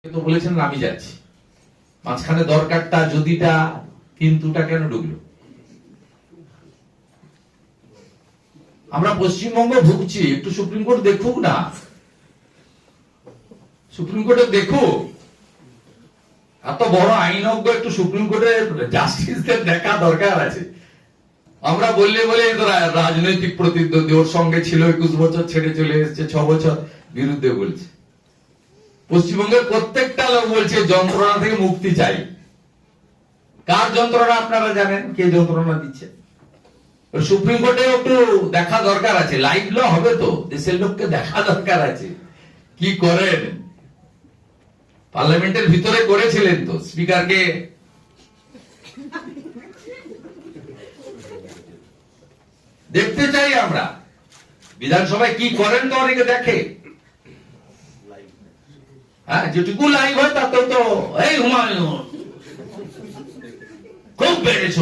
তো বলেছেন আমি যাচ্ছি, মাঝখানে দরকারটা যদিটা কিন্তুটা কেন ঢুকলো? আমরা পশ্চিমবঙ্গ ভুগছি, একটু সুপ্রিম কোর্ট দেখুক না, সুপ্রিম কোর্টে দেখুক। এত বড় আইনজ্ঞ, একটু সুপ্রিম কোর্টের জাস্টিসদের দেখা দরকার আছে। আমরা বললে বলে রাজনৈতিক প্রতিদ্বন্দ্বী ওর সঙ্গে ছিল, 21 বছর ছেড়ে চলে এসেছে, 6 বছর বিরুদ্ধে বলছে। পশ্চিমবঙ্গের প্রত্যেকটা লোক বলছে যন্ত্রণা থেকে মুক্তি চাই। কার যন্ত্রণা আপনারা জানেন, কে যন্ত্রণা দিচ্ছে? সুপ্রিম কোর্টে একটু দেখা দরকার আছে, লাইভ ল হবে তো, দেশের লোককে দেখা দরকার আছে কি করেন। পার্লামেন্টের ভিতরে করেছিলেন তো, স্পিকারকে দেখতে চাই আমরা। বিধানসভায় কি করেন তো অনেকে দেখে। হ্যাঁ, যেটুকু লাইভ হয় তাতেও তো এই হুমায়ুন খুব বেড়েছো,